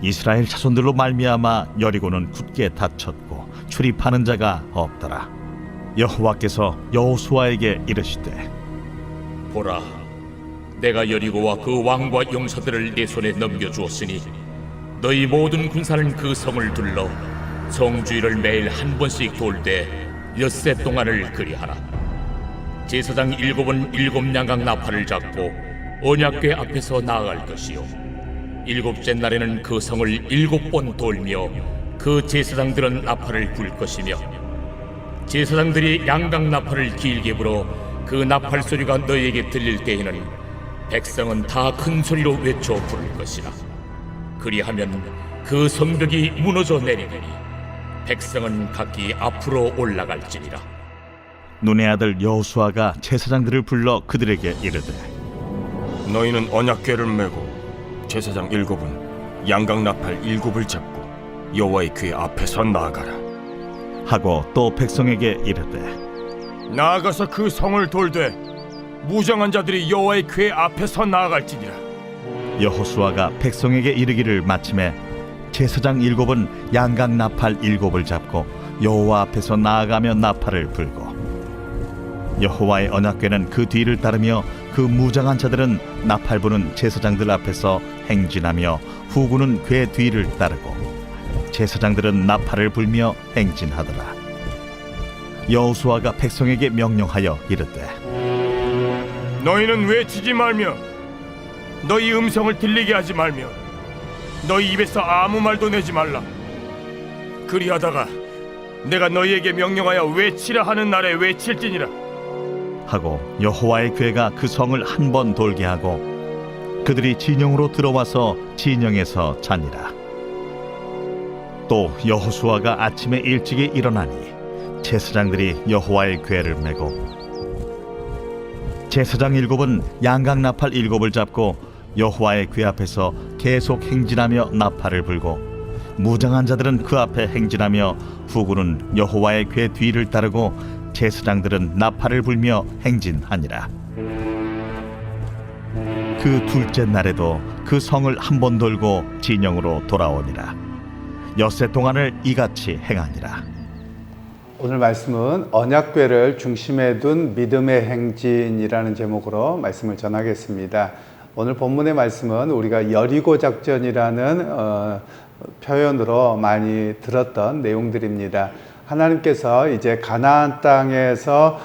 이스라엘 자손들로 말미암아 여리고는 굳게 닫혔고 출입하는 자가 없더라. 여호와께서 여호수아에게 이르시되 보라, 내가 여리고와 그 왕과 용사들을 네 손에 넘겨주었으니 너희 모든 군사는 그 성을 둘러 성주의를 매일 한 번씩 돌되 엿새 동안을 그리하라. 제사장 7은 7 양각 나팔을 잡고 언약궤 앞에서 나아갈 것이요 7째 날에는 그 성을 7번 돌며 그 제사장들은 나팔을 불 것이며 제사장들이 양각 나팔을 길게 불어 그 나팔 소리가 너희에게 들릴 때에는 백성은 다 큰 소리로 외쳐 부를 것이라. 그리하면 그 성벽이 무너져 내리리니 백성은 각기 앞으로 올라갈지니라. 눈의 아들 여호수아가 제사장들을 불러 그들에게 이르되 너희는 언약궤를 메고 제사장 7은 양각 나팔 7을 잡고 여호와의 궤 앞에서 나아가라. 하고 또 백성에게 이르되 나아가서 그 성을 돌되 무장한 자들이 여호와의 궤 앞에서 나아갈지니라. 여호수아가 백성에게 이르기를 마침에 제사장 7은 양각 나팔 7을 잡고 여호와 앞에서 나아가며 나팔을 불고 여호와의 언약궤는 그 뒤를 따르며 그 무장한 자들은 나팔 부는 제사장들 앞에서 행진하며 후군은 궤 뒤를 따르고 제사장들은 나팔을 불며 행진하더라. 여호수아가 백성에게 명령하여 이르되 너희는 외치지 말며 너희 음성을 들리게 하지 말며 너희 입에서 아무 말도 내지 말라. 그리하다가 내가 너희에게 명령하여 외치라 하는 날에 외칠지니라. 하고 여호와의 궤가 그 성을 한 번 돌게 하고 그들이 진영으로 들어와서 진영에서 자니라. 또 여호수아가 아침에 일찍이 일어나니 제사장들이 여호와의 궤를 메고 제사장 7은 양각 나팔 7을 잡고 여호와의 궤 앞에서 계속 행진하며 나팔을 불고 무장한 자들은 그 앞에 행진하며 후군은 여호와의 궤 뒤를 따르고 제사장들은 나팔을 불며 행진하니라. 그 둘째 날에도 그 성을 한 번 돌고 진영으로 돌아오니라. 엿새 동안을 이같이 행하니라. 오늘 말씀은 언약궤를 중심에 둔 믿음의 행진이라는 제목으로 말씀을 전하겠습니다. 오늘 본문의 말씀은 우리가 여리고 작전이라는 표현으로 많이 들었던 내용들입니다. 하나님께서 이제 가나안 땅에서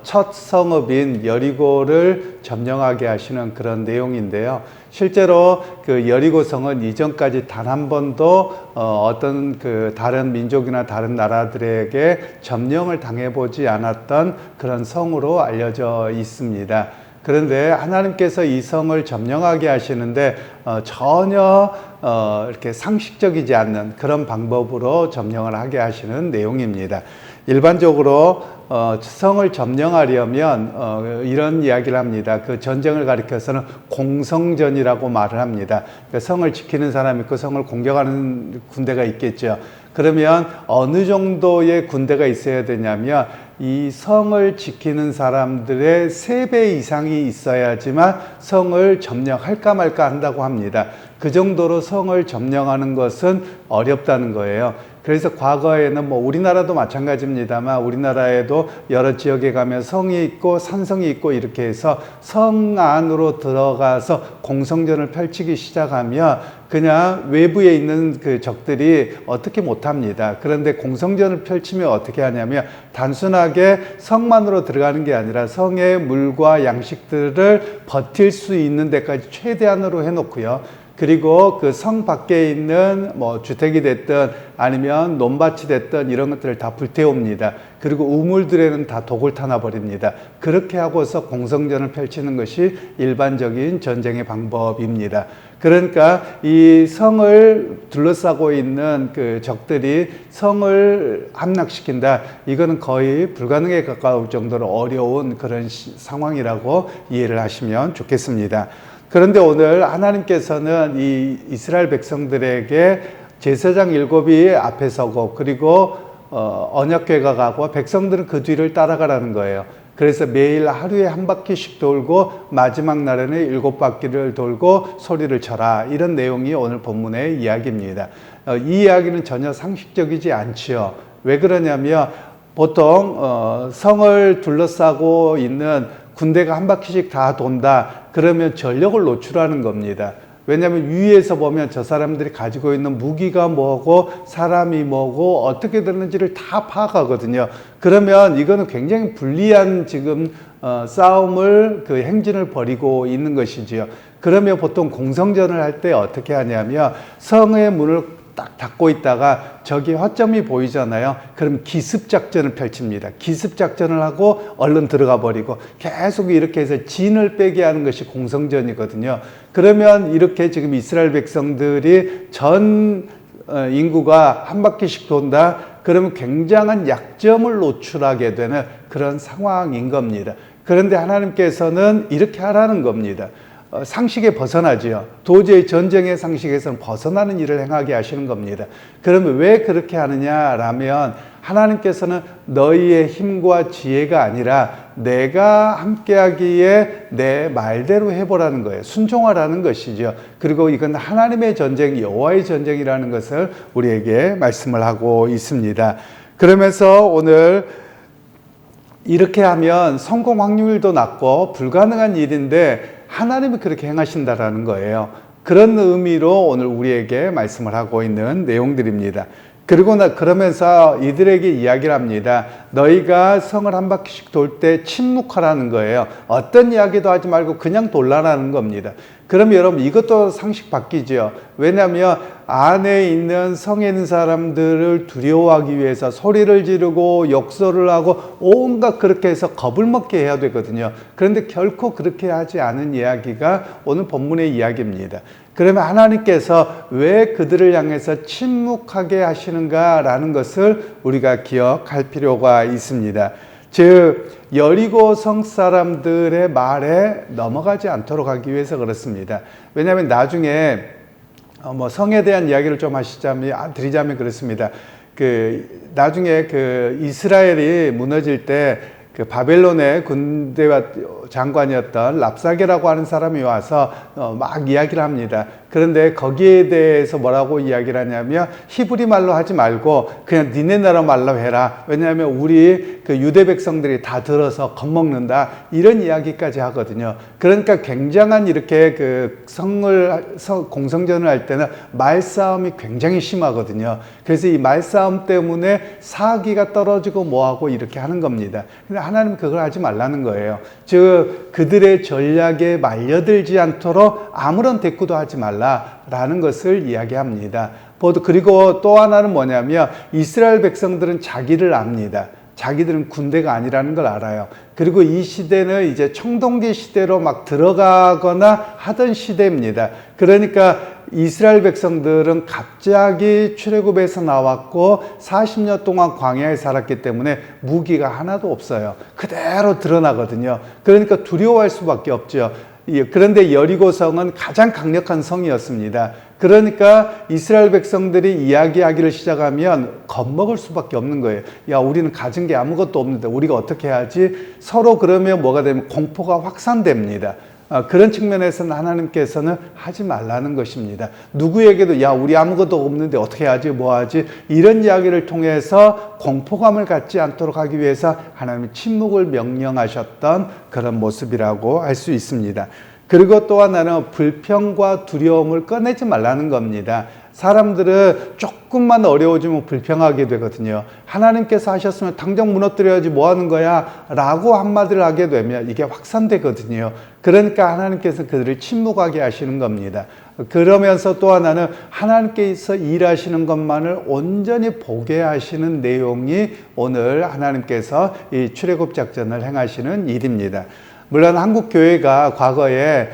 첫 성읍인 여리고를 점령하게 하시는 그런 내용인데요. 실제로 그 여리고성은 이전까지 단 한 번도 어떤 그 다른 민족이나 다른 나라들에게 점령을 당해보지 않았던 그런 성으로 알려져 있습니다. 그런데 하나님께서 이 성을 점령하게 하시는데 전혀 이렇게 상식적이지 않는 그런 방법으로 점령을 하게 하시는 내용입니다. 일반적으로 성을 점령하려면 이런 이야기를 합니다. 그 전쟁을 가리켜서는 공성전이라고 말을 합니다. 그러니까 성을 지키는 사람이 있고 성을 공격하는 군대가 있겠죠. 그러면 어느 정도의 군대가 있어야 되냐면 이 성을 지키는 사람들의 3배 이상이 있어야지만 성을 점령할까 말까 한다고 합니다. 그 정도로 성을 점령하는 것은 어렵다는 거예요. 그래서 과거에는 우리나라도 마찬가지입니다만 우리나라에도 여러 지역에 가면 성이 있고 산성이 있고 이렇게 해서 성 안으로 들어가서 공성전을 펼치기 시작하면 그냥 외부에 있는 그 적들이 어떻게 못합니다. 그런데 공성전을 펼치면 어떻게 하냐면 단순하게 성만으로 들어가는 게 아니라 성의 물과 양식들을 버틸 수 있는 데까지 최대한으로 해놓고요. 그리고 그 성 밖에 있는 주택이 됐든 아니면 논밭이 됐든 이런 것들을 다 불태웁니다. 그리고 우물들에는 다 독을 타나 버립니다. 그렇게 하고서 공성전을 펼치는 것이 일반적인 전쟁의 방법입니다. 그러니까 이 성을 둘러싸고 있는 그 적들이 성을 함락시킨다. 이거는 거의 불가능에 가까울 정도로 어려운 그런 상황이라고 이해를 하시면 좋겠습니다. 그런데 오늘 하나님께서는 이 이스라엘 백성들에게 제사장 7이 앞에 서고 그리고 언약궤가 가고 백성들은 그 뒤를 따라가라는 거예요. 그래서 매일 하루에 한 바퀴씩 돌고 마지막 날에는 7바퀴를 돌고 소리를 쳐라. 이런 내용이 오늘 본문의 이야기입니다. 이 이야기는 전혀 상식적이지 않지요. 왜 그러냐면 보통 성을 둘러싸고 있는 군대가 한 바퀴씩 다 돈다. 그러면 전력을 노출하는 겁니다. 왜냐하면 위에서 보면 저 사람들이 가지고 있는 무기가 뭐고 사람이 뭐고 어떻게 되는지를 다 파악하거든요. 그러면 이거는 굉장히 불리한 지금 싸움을 그 행진을 벌이고 있는 것이지요. 그러면 보통 공성전을 할 때 어떻게 하냐면 성의 문을 딱 닫고 있다가 저기 허점이 보이잖아요. 그럼 기습작전을 펼칩니다. 기습작전을 하고 얼른 들어가 버리고 계속 이렇게 해서 진을 빼게 하는 것이 공성전이거든요. 그러면 이렇게 지금 이스라엘 백성들이 전 인구가 한 바퀴씩 돈다. 그러면 굉장한 약점을 노출하게 되는 그런 상황인 겁니다. 그런데 하나님께서는 이렇게 하라는 겁니다. 상식에 벗어나지요. 도저히 전쟁의 상식에서는 벗어나는 일을 행하게 하시는 겁니다. 그러면 왜 그렇게 하느냐라면 하나님께서는 너희의 힘과 지혜가 아니라 내가 함께하기에 내 말대로 해보라는 거예요. 순종하라는 것이죠. 그리고 이건 하나님의 전쟁, 여호와의 전쟁이라는 것을 우리에게 말씀을 하고 있습니다. 그러면서 오늘 이렇게 하면 성공 확률도 낮고 불가능한 일인데 하나님이 그렇게 행하신다라는 거예요. 그런 의미로 오늘 우리에게 말씀을 하고 있는 내용들입니다. 그러면서 이들에게 이야기를 합니다. 너희가 성을 한 바퀴씩 돌 때 침묵하라는 거예요. 어떤 이야기도 하지 말고 그냥 돌라라는 겁니다. 그럼 여러분 이것도 상식 바뀌죠. 왜냐하면 안에 있는 성에 있는 사람들을 두려워하기 위해서 소리를 지르고 욕설을 하고 온갖 그렇게 해서 겁을 먹게 해야 되거든요. 그런데 결코 그렇게 하지 않은 이야기가 오늘 본문의 이야기입니다. 그러면 하나님께서 왜 그들을 향해서 침묵하게 하시는가라는 것을 우리가 기억할 필요가 있습니다. 즉 여리고 성 사람들의 말에 넘어가지 않도록 하기 위해서 그렇습니다. 왜냐하면 나중에 성에 대한 이야기를 좀 드리자면 그렇습니다. 나중에 이스라엘이 무너질 때 바벨론의 군대와 장관이었던 랍사게라고 하는 사람이 와서 막 이야기를 합니다. 그런데 거기에 대해서 뭐라고 이야기를 하냐면 히브리 말로 하지 말고 그냥 니네 나라 말로 해라. 왜냐하면 우리 유대 백성들이 다 들어서 겁먹는다. 이런 이야기까지 하거든요. 그러니까 굉장한 이렇게 공성전을 할 때는 말싸움이 굉장히 심하거든요. 그래서 이 말싸움 때문에 사기가 떨어지고 뭐하고 이렇게 하는 겁니다. 근데 하나님은 그걸 하지 말라는 거예요. 즉 그들의 전략에 말려들지 않도록 아무런 대꾸도 하지 말라라는 것을 이야기합니다. 그리고 또 하나는 뭐냐면 이스라엘 백성들은 자기를 압니다. 자기들은 군대가 아니라는 걸 알아요. 그리고 이 시대는 이제 청동기 시대로 막 들어가거나 하던 시대입니다. 그러니까 이스라엘 백성들은 갑자기 출애굽에서 나왔고 40년 동안 광야에 살았기 때문에 무기가 하나도 없어요. 그대로 드러나거든요. 그러니까 두려워할 수밖에 없죠. 그런데 여리고성은 가장 강력한 성이었습니다. 그러니까 이스라엘 백성들이 이야기하기를 시작하면 겁먹을 수밖에 없는 거예요. 야, 우리는 가진 게 아무것도 없는데 우리가 어떻게 하지? 서로 그러면 뭐가 되면 공포가 확산됩니다. 그런 측면에서는 하나님께서는 하지 말라는 것입니다. 누구에게도 야, 우리 아무것도 없는데 어떻게 하지? 뭐 하지? 이런 이야기를 통해서 공포감을 갖지 않도록 하기 위해서 하나님이 침묵을 명령하셨던 그런 모습이라고 할 수 있습니다. 그리고 또 하나는 불평과 두려움을 꺼내지 말라는 겁니다. 사람들은 조금만 어려워지면 불평하게 되거든요. 하나님께서 하셨으면 당장 무너뜨려야지 뭐 하는 거야? 라고 한마디를 하게 되면 이게 확산되거든요. 그러니까 하나님께서 그들을 침묵하게 하시는 겁니다. 그러면서 또 하나는 하나님께서 일하시는 것만을 온전히 보게 하시는 내용이 오늘 하나님께서 이 출애굽 작전을 행하시는 일입니다. 물론 한국 교회가 과거에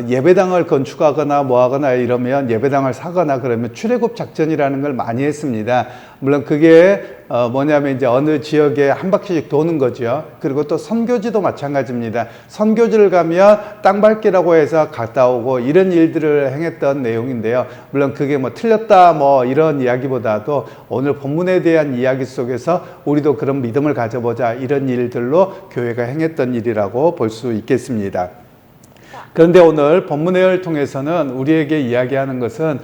예배당을 건축하거나 뭐하거나 이러면 예배당을 사거나 그러면 출애굽 작전이라는 걸 많이 했습니다. 물론 그게 뭐냐면 이제 어느 지역에 한 바퀴씩 도는 거죠. 그리고 또 선교지도 마찬가지입니다. 선교지를 가면 땅 밟기라고 해서 갔다 오고 이런 일들을 행했던 내용인데요. 물론 그게 뭐 틀렸다 뭐 이런 이야기보다도 오늘 본문에 대한 이야기 속에서 우리도 그런 믿음을 가져보자 이런 일들로 교회가 행했던 일이라고 볼 수 있겠습니다. 그런데 오늘 본문을 통해서는 우리에게 이야기하는 것은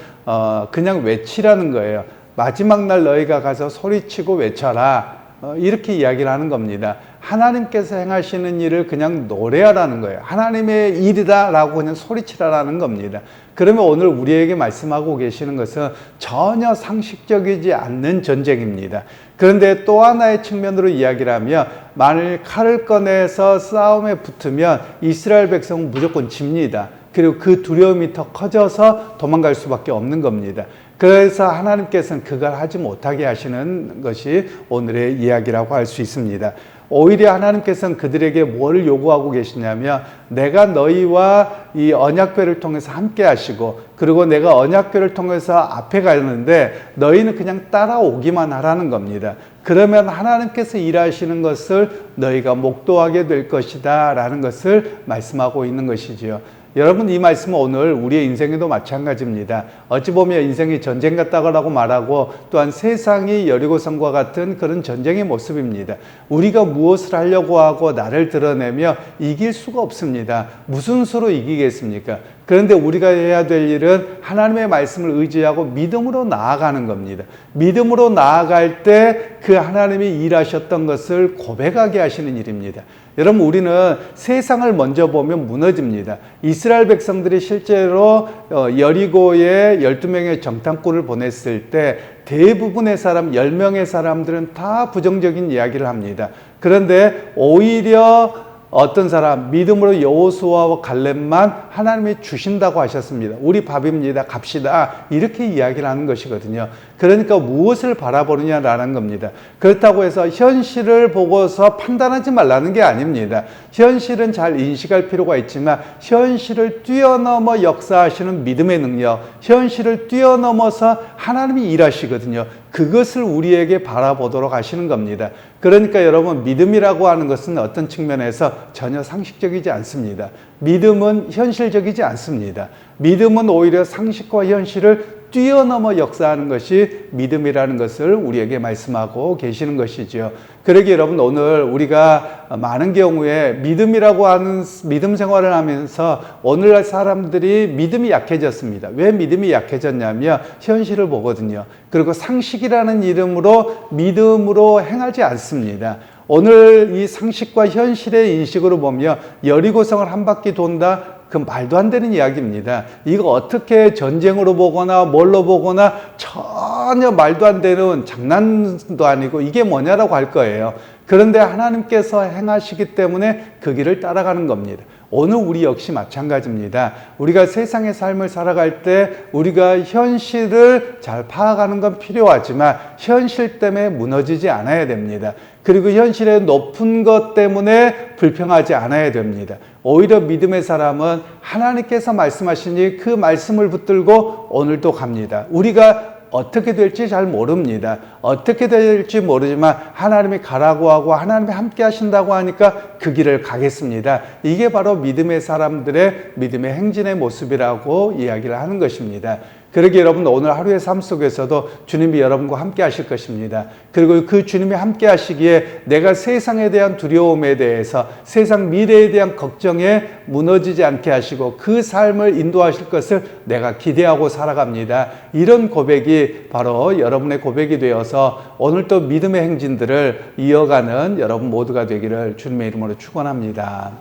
그냥 외치라는 거예요. 마지막 날 너희가 가서 소리치고 외쳐라. 이렇게 이야기를 하는 겁니다. 하나님께서 행하시는 일을 그냥 노래하라는 거예요. 하나님의 일이다라고 그냥 소리치라라는 겁니다. 그러면 오늘 우리에게 말씀하고 계시는 것은 전혀 상식적이지 않는 전쟁입니다. 그런데 또 하나의 측면으로 이야기를 하면 만일 칼을 꺼내서 싸움에 붙으면 이스라엘 백성은 무조건 집니다. 그리고 그 두려움이 더 커져서 도망갈 수밖에 없는 겁니다. 그래서 하나님께서는 그걸 하지 못하게 하시는 것이 오늘의 이야기라고 할 수 있습니다. 오히려 하나님께서는 그들에게 뭘 요구하고 계시냐면 내가 너희와 이 언약궤를 통해서 함께 하시고 그리고 내가 언약궤를 통해서 앞에 가는데 너희는 그냥 따라오기만 하라는 겁니다. 그러면 하나님께서 일하시는 것을 너희가 목도하게 될 것이다 라는 것을 말씀하고 있는 것이지요. 여러분 이 말씀은 오늘 우리의 인생에도 마찬가지입니다. 어찌 보면 인생이 전쟁 같다고 말하고 또한 세상이 여리고성과 같은 그런 전쟁의 모습입니다. 우리가 무엇을 하려고 하고 나를 드러내며 이길 수가 없습니다. 무슨 수로 이기겠습니까? 그런데 우리가 해야 될 일은 하나님의 말씀을 의지하고 믿음으로 나아가는 겁니다. 믿음으로 나아갈 때 그 하나님이 일하셨던 것을 고백하게 하시는 일입니다. 여러분 우리는 세상을 먼저 보면 무너집니다. 이스라엘 백성들이 실제로 여리고에 12명의 정탐꾼을 보냈을 때 대부분의 사람, 10명의 사람들은 다 부정적인 이야기를 합니다. 그런데 오히려 어떤 사람, 믿음으로 여호수아와 갈렙만 하나님이 주신다고 하셨습니다. 우리 밥입니다. 갑시다. 이렇게 이야기를 하는 것이거든요. 그러니까 무엇을 바라보느냐라는 겁니다. 그렇다고 해서 현실을 보고서 판단하지 말라는 게 아닙니다. 현실은 잘 인식할 필요가 있지만 현실을 뛰어넘어 역사하시는 믿음의 능력, 현실을 뛰어넘어서 하나님이 일하시거든요. 그것을 우리에게 바라보도록 하시는 겁니다. 그러니까 여러분 믿음이라고 하는 것은 어떤 측면에서 전혀 상식적이지 않습니다. 믿음은 현실적이지 않습니다. 믿음은 오히려 상식과 현실을 뛰어넘어 역사하는 것이 믿음이라는 것을 우리에게 말씀하고 계시는 것이죠. 그러기에 여러분 오늘 우리가 많은 경우에 믿음이라고 하는 믿음 생활을 하면서 오늘날 사람들이 믿음이 약해졌습니다. 왜 믿음이 약해졌냐면 현실을 보거든요. 그리고 상식이라는 이름으로 믿음으로 행하지 않습니다. 오늘 이 상식과 현실의 인식으로 보면 여리고성을 한 바퀴 돈다? 그 말도 안 되는 이야기입니다. 이거 어떻게 전쟁으로 보거나 뭘로 보거나 전혀 말도 안 되는 장난도 아니고 이게 뭐냐라고 할 거예요. 그런데 하나님께서 행하시기 때문에 그 길을 따라가는 겁니다. 오늘 우리 역시 마찬가지입니다. 우리가 세상의 삶을 살아갈 때 우리가 현실을 잘 파악하는 건 필요하지만 현실 때문에 무너지지 않아야 됩니다. 그리고 현실의 높은 것 때문에 불평하지 않아야 됩니다. 오히려 믿음의 사람은 하나님께서 말씀하시니 그 말씀을 붙들고 오늘도 갑니다. 우리가 어떻게 될지 잘 모릅니다. 어떻게 될지 모르지만 하나님이 가라고 하고 하나님이 함께 하신다고 하니까 그 길을 가겠습니다. 이게 바로 믿음의 사람들의 믿음의 행진의 모습이라고 이야기를 하는 것입니다. 그러기에 여러분 오늘 하루의 삶 속에서도 주님이 여러분과 함께 하실 것입니다. 그리고 그 주님이 함께 하시기에 내가 세상에 대한 두려움에 대해서 세상 미래에 대한 걱정에 무너지지 않게 하시고 그 삶을 인도하실 것을 내가 기대하고 살아갑니다. 이런 고백이 바로 여러분의 고백이 되어서 오늘 또 믿음의 행진들을 이어가는 여러분 모두가 되기를 주님의 이름으로 축원합니다.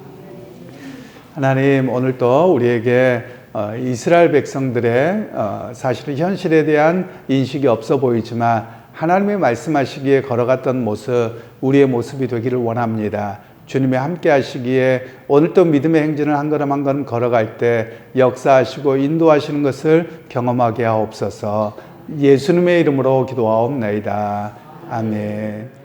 하나님 오늘 또 우리에게 이스라엘 백성들의 사실은 현실에 대한 인식이 없어 보이지만 하나님의 말씀하시기에 걸어갔던 모습, 우리의 모습이 되기를 원합니다. 주님이 함께 하시기에 오늘 또 믿음의 행진을 한 걸음 한 걸음 걸어갈 때 역사하시고 인도하시는 것을 경험하게 하옵소서. 예수님의 이름으로 기도하옵나이다. 아멘.